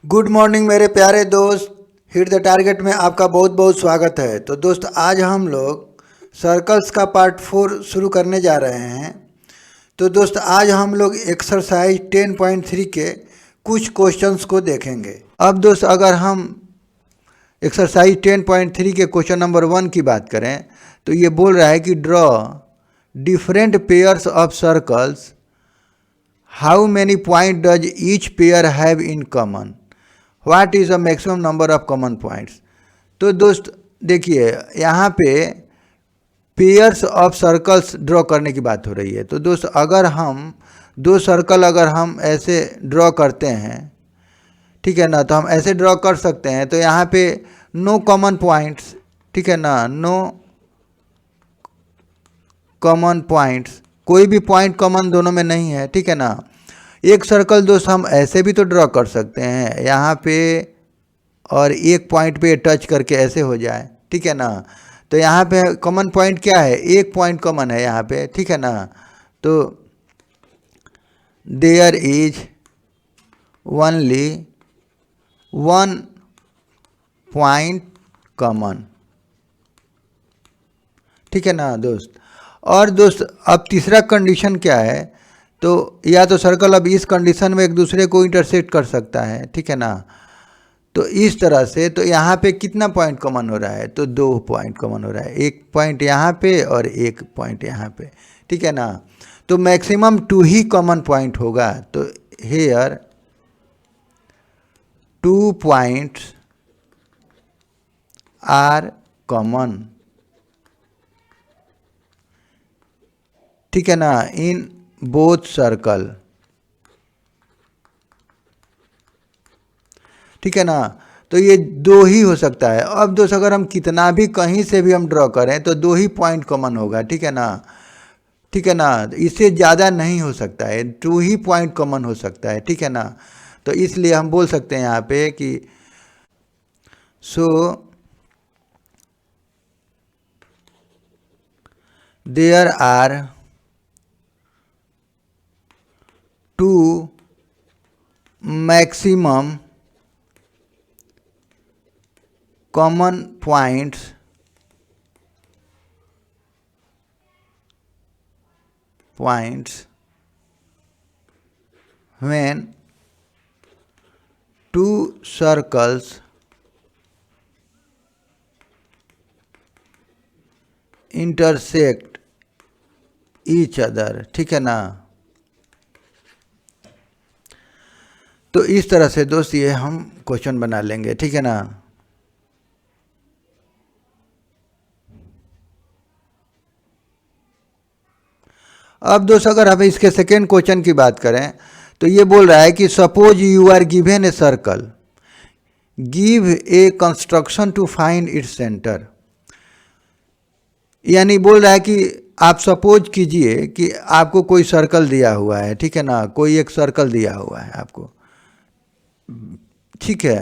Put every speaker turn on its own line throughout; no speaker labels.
Good morning मेरे प्यारे दोस्त। हिट द टारगेट में आपका बहुत बहुत स्वागत है। तो दोस्त आज हम लोग सर्कल्स का पार्ट 4 शुरू करने जा रहे हैं। तो दोस्त आज हम लोग एक्सरसाइज 10.3 के कुछ क्वेश्चंस को देखेंगे। अब दोस्त अगर हम एक्सरसाइज 10.3 के क्वेश्चन नंबर 1 की बात करें तो ये बोल रहा है कि draw different pairs of circles, how many point does each pair have in common, what is the maximum number of common points. तो दोस्त देखिए यहाँ पे पेयर्स ऑफ सर्कल्स ड्रॉ करने की बात हो रही है। तो दोस्त अगर हम दो सर्कल अगर हम ऐसे ड्रॉ करते हैं, ठीक है ना, तो हम ऐसे ड्रॉ कर सकते हैं। तो यहाँ पे नो कॉमन पॉइंट्स, ठीक है ना, नो कॉमन पॉइंट्स, कोई भी पॉइंट कॉमन दोनों में नहीं है, ठीक है ना। एक सर्कल दोस्त हम ऐसे भी तो ड्रॉ कर सकते हैं यहाँ पे, और एक पॉइंट पे टच करके ऐसे हो जाए, ठीक है ना। तो यहाँ पे कॉमन पॉइंट क्या है, एक पॉइंट कॉमन है यहाँ पे, ठीक है ना। तो there is only one point common, ठीक है ना दोस्त। और दोस्त अब तीसरा कंडीशन क्या है, तो या तो सर्कल अब इस कंडीशन में एक दूसरे को इंटरसेक्ट कर सकता है, ठीक है ना। तो इस तरह से तो यहाँ पे कितना पॉइंट कॉमन हो रहा है, तो 2 पॉइंट कॉमन हो रहा है, एक पॉइंट यहाँ पे और एक पॉइंट यहाँ पे, ठीक है ना। तो मैक्सिमम 2 ही कॉमन पॉइंट होगा। तो हेयर 2 पॉइंट्स आर कॉमन, ठीक है ना, इन बोथ सर्कल, ठीक है ना। तो ये 2 ही हो सकता है। अब दोस्त अगर हम कितना भी कहीं से भी हम ड्रॉ करें तो 2 ही पॉइंट कॉमन होगा, ठीक है ना, ठीक है ना। इससे ज़्यादा नहीं हो सकता है, 2 ही पॉइंट कॉमन हो सकता है, ठीक है ना। तो इसलिए हम बोल सकते हैं यहाँ पे कि so there are 2 maximum common points when 2 circles intersect each other, ठीक है ना। तो इस तरह से दोस्त ये हम क्वेश्चन बना लेंगे, ठीक है ना। अब दोस्त अगर हम इसके सेकेंड क्वेश्चन की बात करें तो ये बोल रहा है कि suppose you are given a circle, give a construction to find its centre. यानी बोल रहा है कि आप सपोज कीजिए कि आपको कोई सर्कल दिया हुआ है, ठीक है ना, कोई एक सर्कल दिया हुआ है आपको, ठीक है।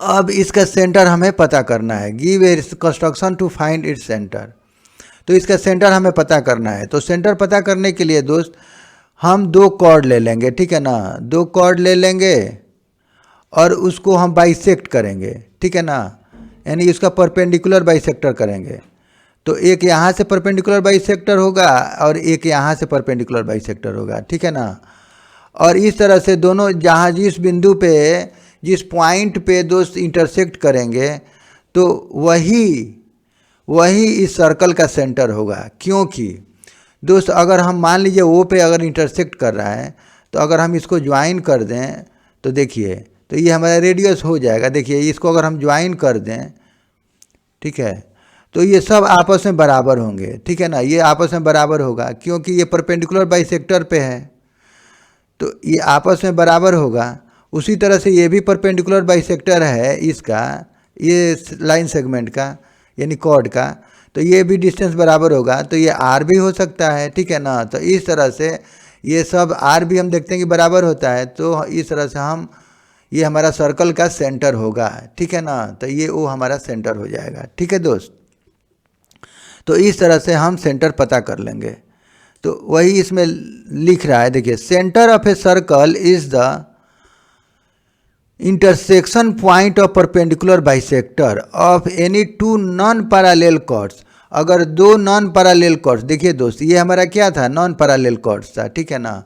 अब इसका सेंटर हमें पता करना है, give a construction to find its centre. तो इसका सेंटर हमें पता करना है। तो सेंटर पता करने के लिए दोस्त हम 2 कॉर्ड ले लेंगे, ठीक है ना, 2 कॉर्ड ले लेंगे और उसको हम बाइसेक्ट करेंगे, ठीक है ना, यानी इसका परपेंडिकुलर बाइसेक्टर करेंगे। तो एक यहाँ से परपेंडिकुलर बाइसेक्टर होगा और एक यहाँ से परपेंडिकुलर बाइसेक्टर होगा, ठीक है ना। और इस तरह से दोनों जहाँ जिस बिंदु पे जिस पॉइंट पे दोस्त इंटरसेक्ट करेंगे तो वही इस सर्कल का सेंटर होगा। क्योंकि दोस्त अगर हम मान लीजिए वो पे अगर इंटरसेक्ट कर रहा है तो अगर हम इसको ज्वाइन कर दें तो देखिए तो ये हमारा रेडियस हो जाएगा। देखिए इसको अगर हम ज्वाइन कर दें, ठीक है, तो ये सब आपस में बराबर होंगे, ठीक है ना, ये आपस में बराबर होगा क्योंकि ये परपेंडिकुलर बाइसेक्टर पे है तो ये आपस में बराबर होगा। उसी तरह से ये भी परपेंडिकुलर बाइसेक्टर है इसका, ये लाइन सेगमेंट का यानी कॉर्ड का, तो ये भी डिस्टेंस बराबर होगा। तो ये आर भी हो सकता है, ठीक है ना। तो इस तरह से ये सब आर भी हम देखते हैं कि बराबर होता है। तो इस तरह से हम ये हमारा सर्कल का सेंटर होगा, ठीक है ना। तो ये वो हमारा सेंटर हो जाएगा, ठीक है दोस्त। तो इस तरह से हम सेंटर पता कर लेंगे। तो वही इसमें लिख रहा है, देखिए centre of a circle is the intersection point of perpendicular bisector of any two non parallel chords. अगर दो नॉन पैरेलल कॉर्ड्स, देखिए दोस्त ये हमारा क्या था, नॉन पैरेलल कॉर्ड्स था, ठीक है ना।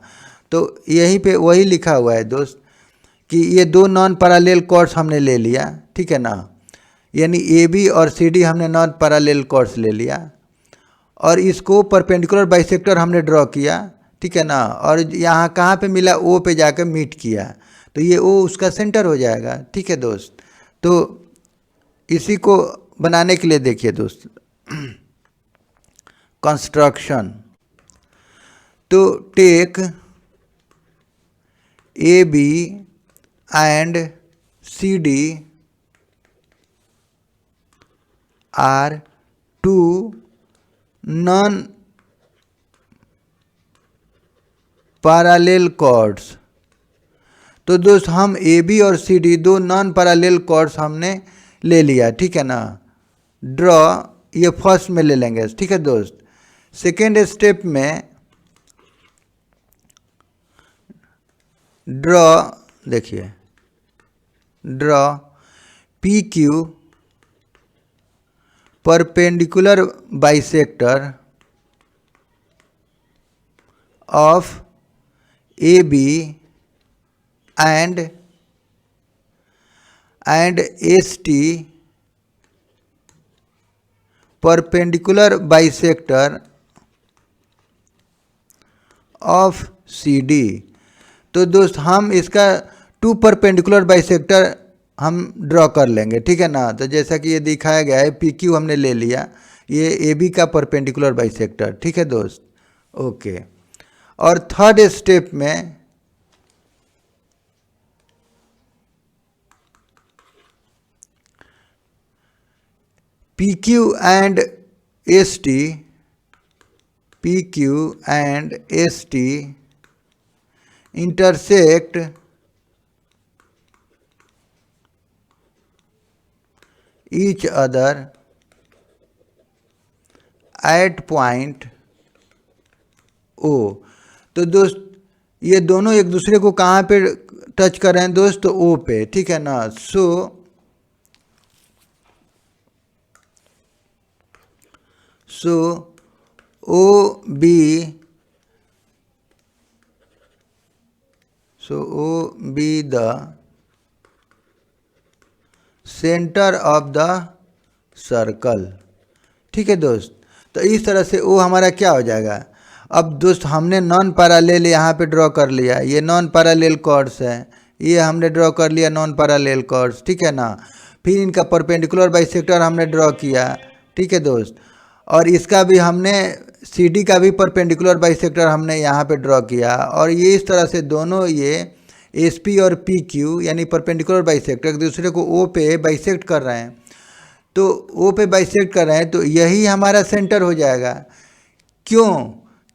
तो यहीं पे वही लिखा हुआ है दोस्त कि ये दो नॉन पैरेलल कॉर्ड्स हमने ले लिया, ठीक है ना, यानी ए बी और सी डी हमने नॉन पैरेलल कॉर्ड्स ले लिया और इसको परपेंडिकुलर बाइसेक्टर हमने ड्रॉ किया, ठीक है ना। और यहाँ कहाँ पे मिला, ओ पे जाकर मीट किया, तो ये ओ उसका सेंटर हो जाएगा, ठीक है दोस्त। तो इसी को बनाने के लिए देखिए दोस्त कंस्ट्रक्शन। तो take A B and C D are two non parallel chords. तो दोस्त हम ए बी और सी डी दो नॉन पैरेलल कॉर्ड्स हमने ले लिया, ठीक है ना। ड्रॉ ये फर्स्ट में ले लेंगे, ठीक है दोस्त। सेकेंड स्टेप में ड्रॉ, देखिए draw P Q perpendicular bisector of A B and S T perpendicular bisector of C D. तो दोस्त हम इसका टू परपेंडिकुलर बाइसेक्टर हम ड्रॉ कर लेंगे, ठीक है ना। तो जैसा कि ये दिखाया गया है, पी क्यू हमने ले लिया, ये ए बी का परपेंडिकुलर बाइसेक्टर, ठीक है दोस्त, ओके। और थर्ड स्टेप में P Q and S T, P Q and S T intersect each other at point O। तो दोस्त ये दोनों एक दूसरे को कहाँ पे टच कर रहे हैं दोस्त, तो O पे, ठीक है ना। सो O be the centre of the circle, ठीक है दोस्त। तो इस तरह से वो हमारा क्या हो जाएगा। अब दोस्त हमने नॉन पैरेलल यहाँ पे ड्रॉ कर लिया, ये नॉन पैरेलल कॉर्ड्स है, ये हमने ड्रॉ कर लिया नॉन पैरेलल कॉर्ड्स, ठीक है ना। फिर इनका परपेंडिकुलर बाइसेक्टर हमने ड्रॉ किया, ठीक है दोस्त। और इसका भी हमने सी डी का भी परपेंडिकुलर बाइसेक्टर हमने यहाँ पे ड्रॉ किया। और ये इस तरह से दोनों ये एस पी और पी क्यू यानी परपेंडिकुलर बाइसेक्टर एक दूसरे को ओ पे बाइसेक्ट कर रहे हैं। तो ओ पे बाइसेक्ट कर रहे हैं तो यही हमारा सेंटर हो जाएगा। क्यों?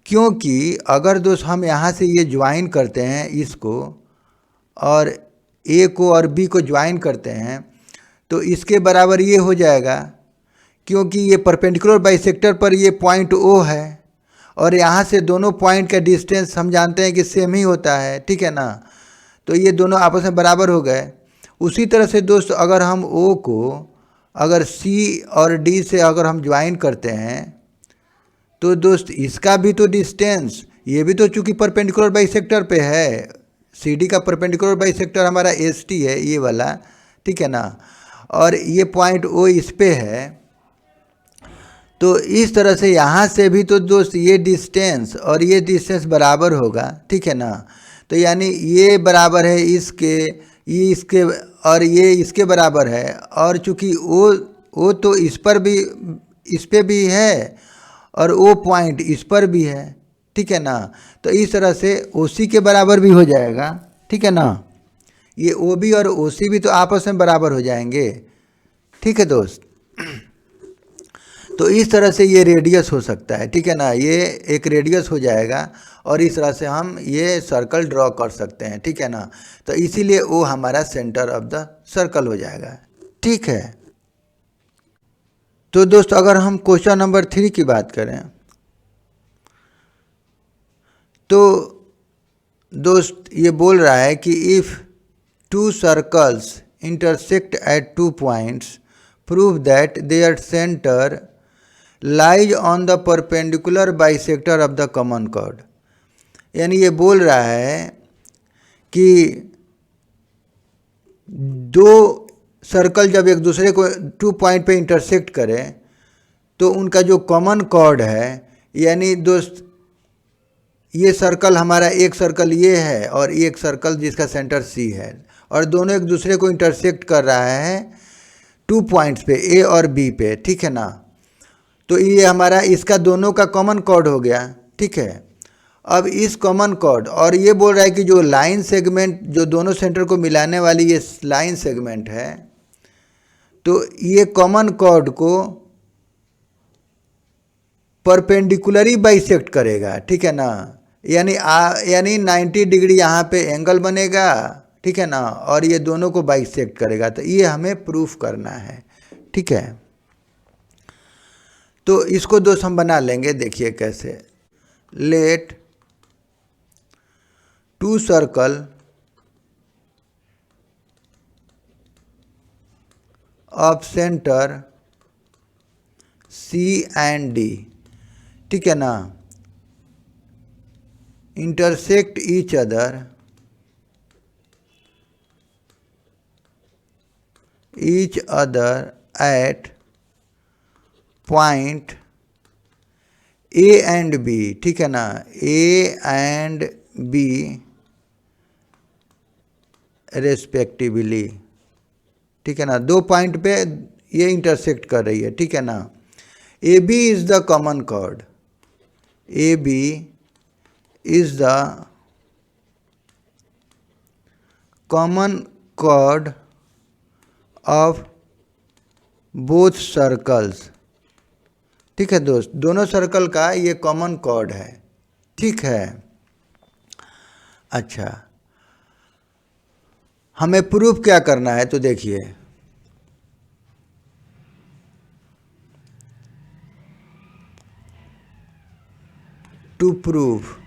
क्योंकि अगर दोस्त हम यहाँ से ये ज्वाइन करते हैं इसको और ए को और बी को ज्वाइन करते हैं तो इसके बराबर ये हो जाएगा, क्योंकि ये परपेंडिकुलर बाइसेक्टर पर ये पॉइंट ओ है और यहाँ से दोनों पॉइंट का डिस्टेंस हम जानते हैं कि सेम ही होता है, ठीक है ना। तो ये दोनों आपस में बराबर हो गए। उसी तरह से दोस्त अगर हम ओ को अगर सी और डी से अगर हम ज्वाइन करते हैं तो दोस्त इसका भी तो डिस्टेंस, ये भी तो चूँकि परपेंडिकुलर बाइसेक्टर पे है, सी डी का परपेंडिकुलर बाइसेक्टर हमारा एस टी है ये वाला, ठीक है ना। और ये पॉइंट ओ इस पे है, तो इस तरह से यहाँ से भी तो दोस्त ये डिस्टेंस और ये डिस्टेंस बराबर होगा, ठीक है ना। तो यानी ये बराबर है इसके, ये इसके और ये इसके बराबर है। और चूँकि ओ तो इस पर भी, इस पे भी है और ओ पॉइंट इस पर भी है, ठीक है ना। तो इस तरह से ओ सी के बराबर भी हो जाएगा, ठीक है ना। ये ओ बी और ओ सी भी तो आपस में बराबर हो जाएंगे, ठीक है दोस्त। तो इस तरह से ये रेडियस हो सकता है, ठीक है ना। ये एक रेडियस हो जाएगा और इस तरह से हम ये सर्कल ड्रॉ कर सकते हैं, ठीक है ना। तो इसीलिए वो हमारा सेंटर ऑफ द सर्कल हो जाएगा, ठीक है। तो दोस्त अगर हम क्वेश्चन नंबर 3 की बात करें तो दोस्त ये बोल रहा है कि if two circles intersect at 2 points, prove that their center lies on the perpendicular bisector of the common chord। यानी ये बोल रहा है कि दो सर्कल जब एक दूसरे को 2 पॉइंट पे इंटरसेक्ट करें तो उनका जो कॉमन कॉर्ड है, यानी दोस्त ये सर्कल हमारा एक सर्कल ये है और एक सर्कल जिसका सेंटर सी है, और दोनों एक दूसरे को इंटरसेक्ट कर रहा है 2 पॉइंट्स पे, ए और बी पे, ठीक है ना। तो ये हमारा इसका दोनों का कॉमन कॉर्ड हो गया, ठीक है। अब इस कॉमन कॉर्ड, और ये बोल रहा है कि जो लाइन सेगमेंट जो दोनों सेंटर को मिलाने वाली ये लाइन सेगमेंट है, तो ये कॉमन कॉर्ड को परपेंडिकुलरी बाइसेक्ट करेगा, ठीक है ना। यानी 90 डिग्री यहाँ पे एंगल बनेगा, ठीक है ना, और ये दोनों को बाइसेक्ट करेगा। तो ये हमें प्रूफ करना है, ठीक है। तो इसको दोस्त हम बना लेंगे, देखिए कैसे। Let two circle of center C and D, ठीक है ना, intersect each other at point A and B, ठीक है ना, A and B रेस्पेक्टिवली, ठीक है ना। 2 पॉइंट पे ये इंटरसेक्ट कर रही है, ठीक है ना। A B is the common chord, A B is the common chord of both circles, ठीक है दोस्त, दोनों सर्कल का ये कॉमन कॉर्ड है, ठीक है। अच्छा, हमें प्रूफ क्या करना है, तो देखिए टू प्रूफ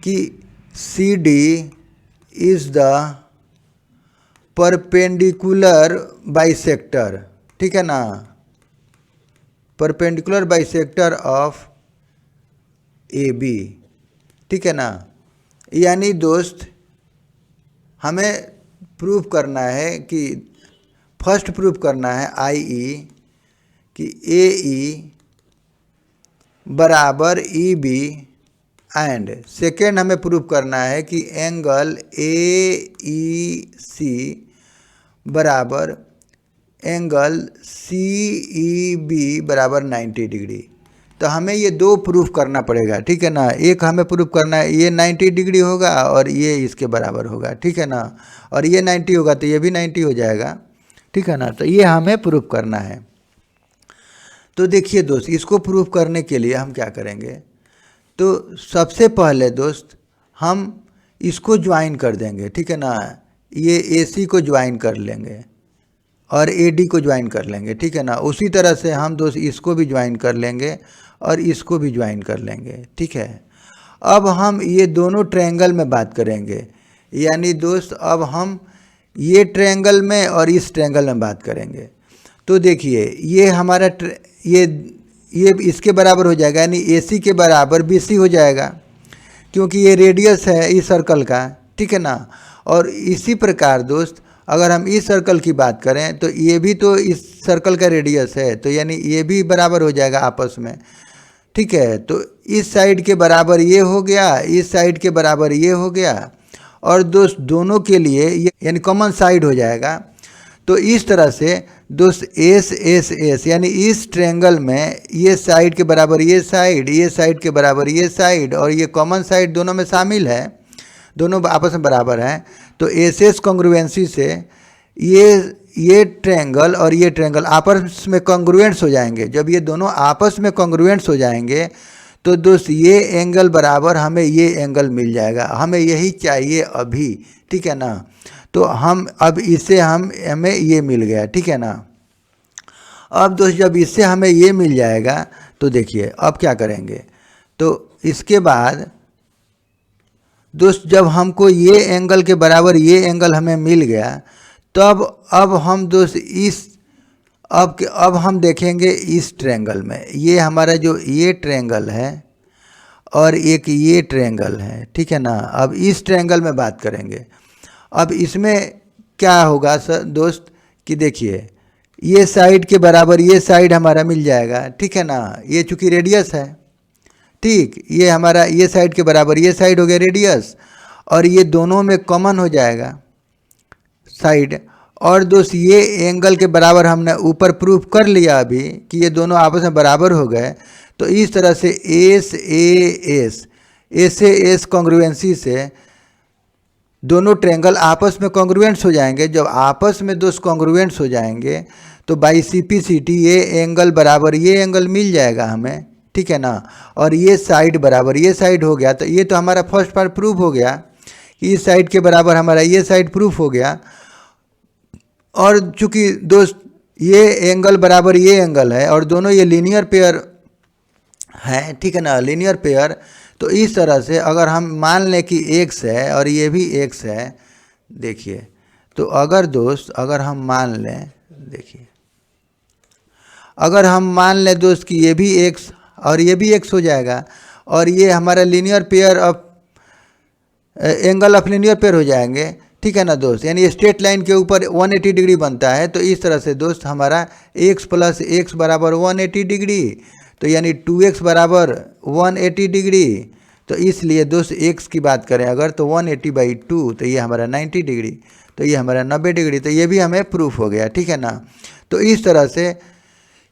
कि C D is the perpendicular bisector, ठीक है ना, perpendicular bisector of A B, ठीक है ना। यानी दोस्त हमें प्रूफ करना है कि फर्स्ट प्रूफ करना है आई ई कि ए ई बराबर ई बी, एंड सेकेंड हमें प्रूफ करना है कि एंगल ए ई सी बराबर एंगल सी ई बी बराबर 90 डिग्री। तो हमें ये 2 प्रूफ करना पड़ेगा, ठीक है ना। एक हमें प्रूफ करना है ये 90 डिग्री होगा और ये इसके बराबर होगा, ठीक है ना, और ये 90 होगा तो ये भी 90 हो जाएगा, ठीक है ना। तो ये हमें प्रूफ करना है। तो देखिए दोस्त, इसको प्रूफ करने के लिए हम क्या करेंगे, तो सबसे पहले दोस्त हम इसको ज्वाइन कर देंगे, ठीक है ना। ये AC को ज्वाइन कर लेंगे और AD को ज्वाइन कर लेंगे, ठीक है ना। उसी तरह से हम दोस्त इसको भी ज्वाइन कर लेंगे और इसको भी ज्वाइन कर लेंगे, ठीक है। अब हम ये दोनों ट्रायंगल में बात करेंगे, यानी दोस्त अब हम ये ट्रायंगल में और इस ट्रायंगल में बात करेंगे। तो देखिए ये हमारा ये इसके बराबर हो जाएगा, यानी AC के बराबर BC हो जाएगा, क्योंकि ये रेडियस है इस सर्कल का, ठीक है ना। और इसी प्रकार दोस्त अगर हम इस सर्कल की बात करें तो ये भी तो इस सर्कल का रेडियस है, तो यानी ये भी बराबर हो जाएगा आपस में, ठीक है। तो इस साइड के बराबर ये हो गया, इस साइड के बराबर ये हो गया, और दोस्त दोनों के लिए यानी कॉमन साइड हो जाएगा। तो इस तरह से दोस्त एस एस एस यानी इस ट्रायंगल में ये साइड के बराबर ये साइड के बराबर ये साइड, और ये कॉमन साइड दोनों में शामिल है, दोनों आपस में बराबर हैं। तो एस एस कॉन्ग्रुएंसी से ये ट्रायंगल और ये ट्रायंगल आपस में कॉन्ग्रुएंट्स हो जाएंगे। जब ये दोनों आपस में कॉन्ग्रुएंट्स हो जाएंगे तो दोस्त ये एंगल बराबर हमें ये एंगल मिल जाएगा, हमें यही चाहिए अभी, ठीक है ना। तो हम अब इससे हमें ये मिल गया, ठीक है ना। अब दोस्त जब इससे हमें ये मिल जाएगा तो देखिए अब क्या करेंगे, तो इसके बाद दोस्त जब हमको ये एंगल के बराबर ये एंगल हमें मिल गया, तब अब हम दोस्त अब हम देखेंगे इस ट्रायंगल में, ये हमारा जो ये ट्रायंगल है और एक ये ट्रायंगल है, ठीक है ना। अब इस ट्रायंगल में बात करेंगे। अब इसमें क्या होगा सर दोस्त कि देखिए ये साइड के बराबर ये साइड हमारा मिल जाएगा, ठीक है ना। ये चूँकि रेडियस है, ठीक, ये हमारा ये साइड के बराबर ये साइड हो गया रेडियस, और ये दोनों में कॉमन हो जाएगा साइड। और दोस्त ये एंगल के बराबर हमने ऊपर प्रूफ कर लिया अभी कि ये दोनों आपस में बराबर हो गए। तो इस तरह से एस ए एस कॉन्ग्रुएंसी से दोनों ट्रायंगल आपस में कॉन्ग्रुएंट्स हो जाएंगे। जब आपस में दोस्त कॉन्ग्रुएंट्स हो जाएंगे तो बाई CP/CT ये एंगल बराबर ये एंगल मिल जाएगा हमें, ठीक है ना। और ये साइड बराबर ये साइड हो गया। तो ये तो हमारा फर्स्ट पार्ट प्रूफ हो गया कि इस साइड के बराबर हमारा ये साइड प्रूफ हो गया। और चूँकि दोस्त ये एंगल बराबर ये एंगल है और दोनों ये लीनियर पेयर है, ठीक है ना, लीनियर पेयर। तो इस तरह से अगर हम मान लें कि x है और ये भी x है, देखिए, तो अगर दोस्त अगर हम मान लें, देखिए, अगर हम मान लें दोस्त कि ये भी x और ये भी x हो जाएगा और ये हमारा linear pair of angle of linear pair हो जाएंगे, ठीक है ना दोस्त। यानी स्ट्रेट लाइन के ऊपर 180 डिग्री बनता है। तो इस तरह से दोस्त हमारा x + x बराबर 180 डिग्री, तो यानी 2x बराबर 180 डिग्री। तो इसलिए दोस्त x की बात करें अगर तो 180/2, तो ये हमारा 90 डिग्री, तो ये हमारा 90 डिग्री। तो ये भी हमें प्रूफ हो गया, ठीक है ना। तो इस तरह से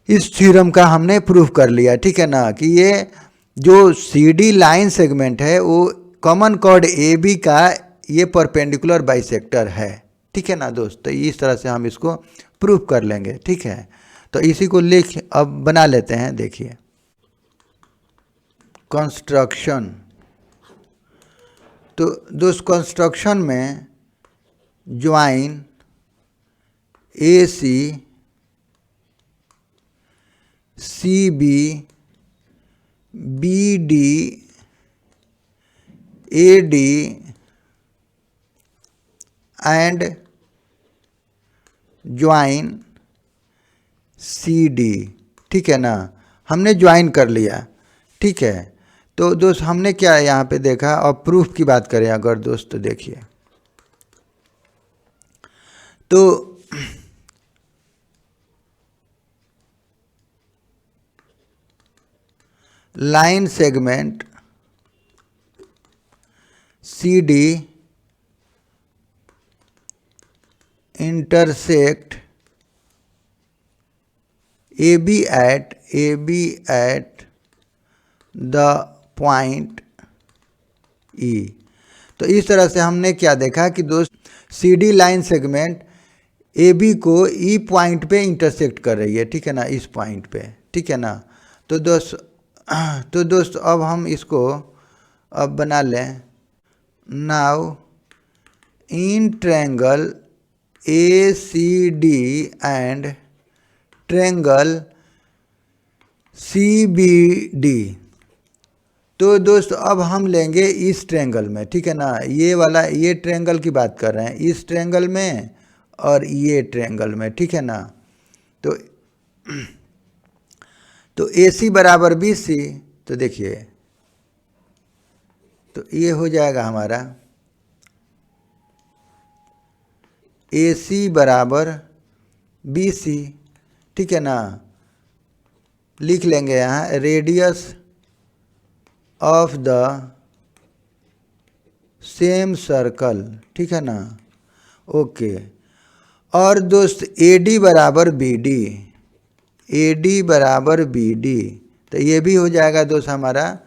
इस थ्योरम का हमने प्रूफ कर लिया, ठीक है ना, कि ये जो CD लाइन सेगमेंट है वो कॉमन कॉर्ड AB का ये परपेंडिकुलर बाइसेक्टर है, ठीक है ना दोस्त। तो इस तरह से हम इसको प्रूफ कर लेंगे, ठीक है। तो इसी को लिख अब बना लेते हैं। देखिए कंस्ट्रक्शन, तो दोस्त कंस्ट्रक्शन में join AC CB BD AD and join CD, ठीक है ना। हमने ज्वाइन कर लिया, ठीक है। तो दोस्त हमने क्या यहाँ पे देखा, और प्रूफ की बात करें अगर दोस्त, तो देखिए, तो line segment CD intersect AB at the point E। तो इस तरह से हमने क्या देखा कि दोस्त CD लाइन सेगमेंट AB को E पॉइंट पे इंटरसेक्ट कर रही है, ठीक है ना, इस पॉइंट पे, ठीक है ना। तो दोस्त अब हम इसको अब बना लें। Now in triangle ACD and triangle CBD, तो दोस्त अब हम लेंगे इस ट्रायंगल में, ठीक है ना, ये वाला ये ट्रायंगल की बात कर रहे हैं, इस ट्रायंगल में और ये ट्रायंगल में, ठीक है ना। तो AC बराबर BC, तो देखिए, तो ये हो जाएगा हमारा AC बराबर BC, ठीक है ना। लिख लेंगे यहाँ radius of the same circle, ठीक है ना, ओके। और दोस्त AD बराबर BD, तो ये भी हो जाएगा दोस्त हमारा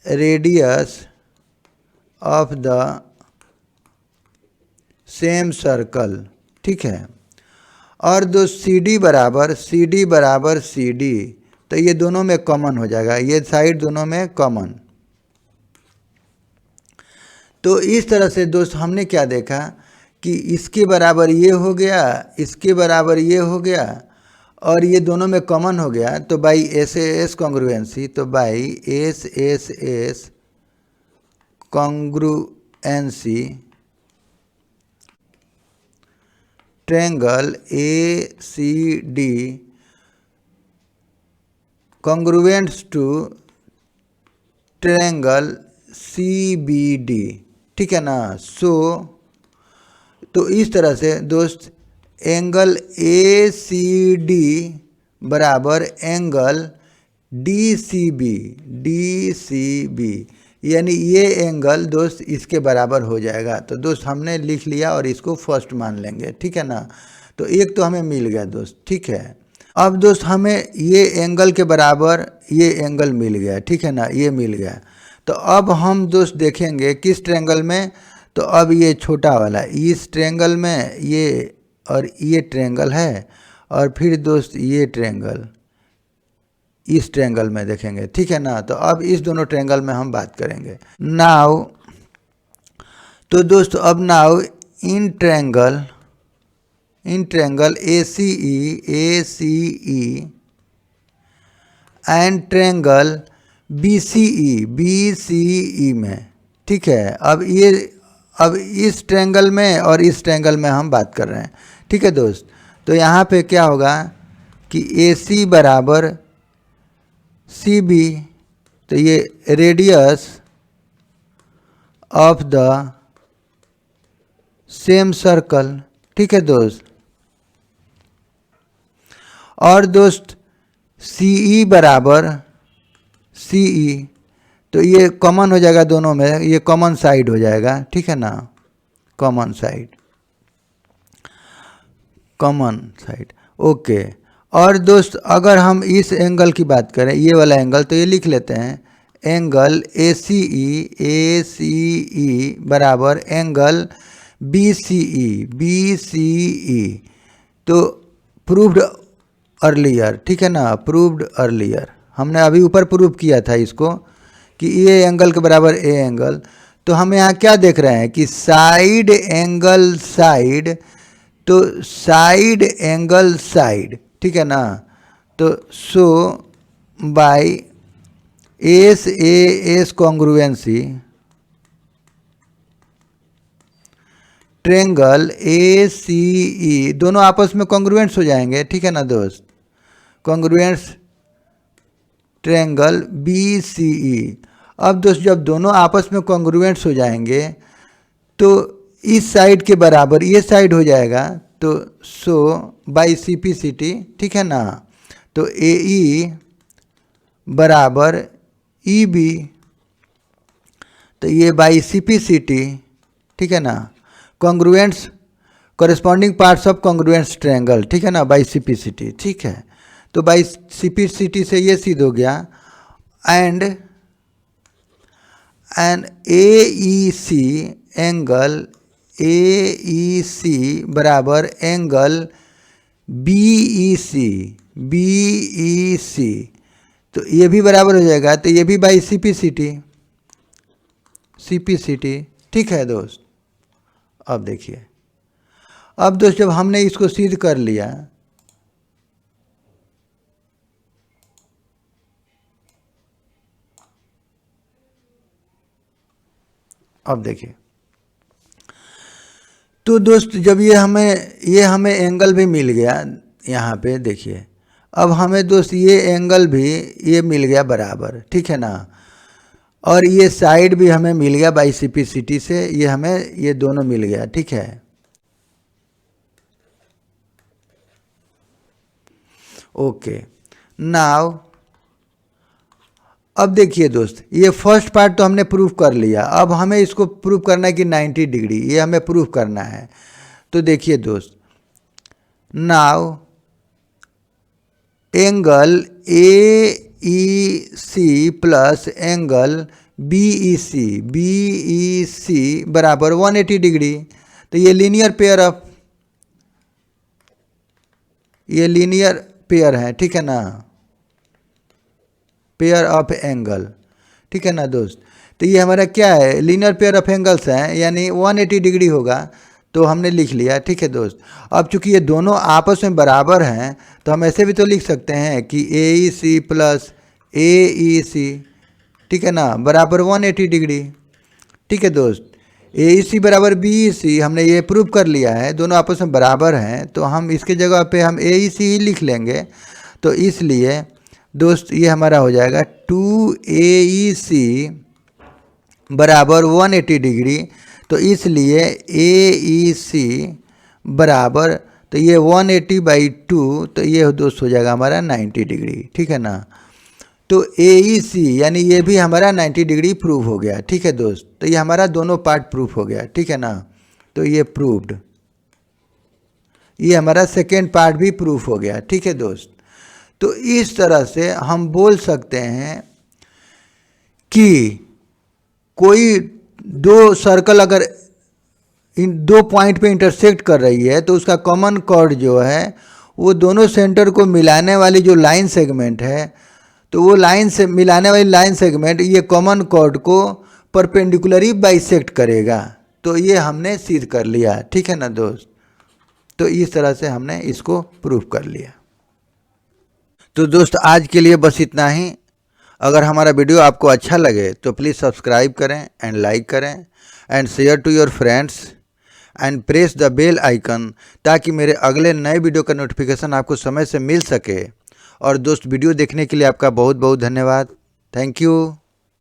radius of the same circle, ठीक है। और दोस्त CD बराबर CD, तो ये दोनों में कॉमन हो जाएगा, ये साइड दोनों में कॉमन। तो इस तरह से दोस्त हमने क्या देखा कि इसके बराबर ये हो गया, इसके बराबर ये हो गया और ये दोनों में कॉमन हो गया। तो बाई SAS कॉन्ग्रुएंसी, तो by SAS congruency triangle ACD congruents to triangle CBD, ठीक है ना। तो इस तरह से दोस्त एंगल ACD बराबर एंगल DCB यानी ये एंगल दोस्त इसके बराबर हो जाएगा। तो दोस्त हमने लिख लिया और इसको फर्स्ट मान लेंगे, ठीक है ना। तो एक तो हमें मिल गया दोस्त, ठीक है। अब दोस्त हमें ये एंगल के बराबर ये एंगल मिल गया, ठीक है ना, ये मिल गया। तो अब हम दोस्त देखेंगे किस ट्रायंगल में, तो अब ये छोटा वाला इस ट्रायंगल में ये और ये ट्रायंगल है, और फिर दोस्त ये ट्रायंगल इस ट्रायंगल में देखेंगे, ठीक है ना। तो अब इस दोनों ट्रायंगल में हम बात करेंगे नाउ। तो दोस्त अब now in triangle ACE and triangle BCE में, ठीक है। अब इस ट्रायंगल में और इस ट्रायंगल में हम बात कर रहे हैं, ठीक है दोस्त। तो यहाँ पे क्या होगा कि AC बराबर CB, तो ये radius of the same circle, ठीक है दोस्त। और दोस्त CE बराबर CE, तो ये कॉमन हो जाएगा दोनों में, ये कॉमन साइड हो जाएगा, ठीक है ना, कॉमन साइड, ओके। और दोस्त अगर हम इस एंगल की बात करें, ये वाला एंगल, तो ये लिख लेते हैं एंगल ACE बराबर एंगल BCE, तो प्रूव्ड अर्लियर, ठीक है ना, प्रूव्ड अर्लियर। हमने अभी ऊपर प्रूव किया था इसको कि ये एंगल के बराबर ए एंगल। तो हम यहाँ क्या देख रहे हैं कि साइड एंगल साइड, तो साइड एंगल साइड, ठीक है ना। तो so by SAS congruency triangle ACE दोनों आपस में कॉन्ग्रुएंट्स हो जाएंगे, ठीक है ना दोस्त, कॉन्ग्रुएंट्स ट्रायंगल BCE। अब दोस्त जब दोनों आपस में कॉन्ग्रुएंट्स हो जाएंगे तो इस साइड के बराबर ये साइड हो जाएगा, तो सो बाई CPCT, ठीक है ना। तो AE बराबर EB, तो ये बाई CPCT, ठीक है ना, congruents corresponding parts of congruents triangle, ठीक है ना, बाई CPCT, ठीक है। तो बाई CPCT से ये सिद्ध हो गया एंड AEC एंगल AEC बराबर एंगल BEC, तो ये भी बराबर हो जाएगा, तो ये भी बाई CPCT, ठीक है दोस्त। अब देखिए, अब दोस्त जब हमने इसको सिद्ध कर लिया, अब देखिए, तो दोस्त जब ये हमें एंगल भी मिल गया, यहाँ पे देखिए, अब हमें दोस्त ये एंगल भी ये मिल गया बराबर, ठीक है ना। और ये साइड भी हमें मिल गया बाई CPCT से, ये हमें ये दोनों मिल गया, ठीक है। ओके नाउ अब देखिए दोस्त, ये फर्स्ट पार्ट तो हमने प्रूफ कर लिया, अब हमें इसको प्रूफ करना है कि 90 डिग्री, ये हमें प्रूफ करना है। तो देखिए दोस्त, now angle AEC plus angle BEC बराबर 180 डिग्री। तो ये लीनियर पेयर है, ठीक है ना, पेयर ऑफ एंगल, ठीक है ना दोस्त। तो ये हमारा क्या है, लीनियर पेयर ऑफ एंगल्स हैं, यानी 180 डिग्री होगा, तो हमने लिख लिया, ठीक है दोस्त। अब चूंकि ये दोनों आपस में बराबर हैं, तो हम ऐसे भी तो लिख सकते हैं कि AEC प्लस AEC, ठीक है ना, बराबर 180 डिग्री, ठीक है दोस्त। AEC बराबर BEC हमने ये प्रूव कर लिया है, दोनों आपस में बराबर हैं, तो हम इसके जगह पे हम AEC ही लिख लेंगे। तो इसलिए दोस्त ये हमारा हो जाएगा 2AEC बराबर 180 डिग्री। तो इसलिए AEC बराबर, तो ये 180/2, तो ये दोस्त हो जाएगा हमारा 90 डिग्री, ठीक है ना। तो AEC यानी ये भी हमारा 90 डिग्री प्रूव हो गया, ठीक है दोस्त। तो ये हमारा दोनों पार्ट प्रूफ हो गया, ठीक है ना। तो ये प्रूव्ड, ये हमारा सेकेंड पार्ट भी प्रूफ हो गया, ठीक है दोस्त। तो इस तरह से हम बोल सकते हैं कि कोई दो सर्कल अगर इन दो पॉइंट पे इंटरसेक्ट कर रही है तो उसका कॉमन कॉर्ड जो है वो दोनों सेंटर को मिलाने वाली जो लाइन सेगमेंट है, तो वो लाइन से मिलाने वाली लाइन सेगमेंट ये कॉमन कॉर्ड को परपेंडिकुलरली बाइसेक्ट करेगा। तो ये हमने सिद्ध कर लिया, ठीक है ना दोस्त। तो इस तरह से हमने इसको प्रूफ कर लिया। तो दोस्त आज के लिए बस इतना ही। अगर हमारा वीडियो आपको अच्छा लगे तो प्लीज़ सब्सक्राइब करें एंड लाइक करें and share to your friends and press the bell icon, ताकि मेरे अगले नए वीडियो का नोटिफिकेशन आपको समय से मिल सके। और दोस्त वीडियो देखने के लिए आपका बहुत बहुत धन्यवाद। Thank you.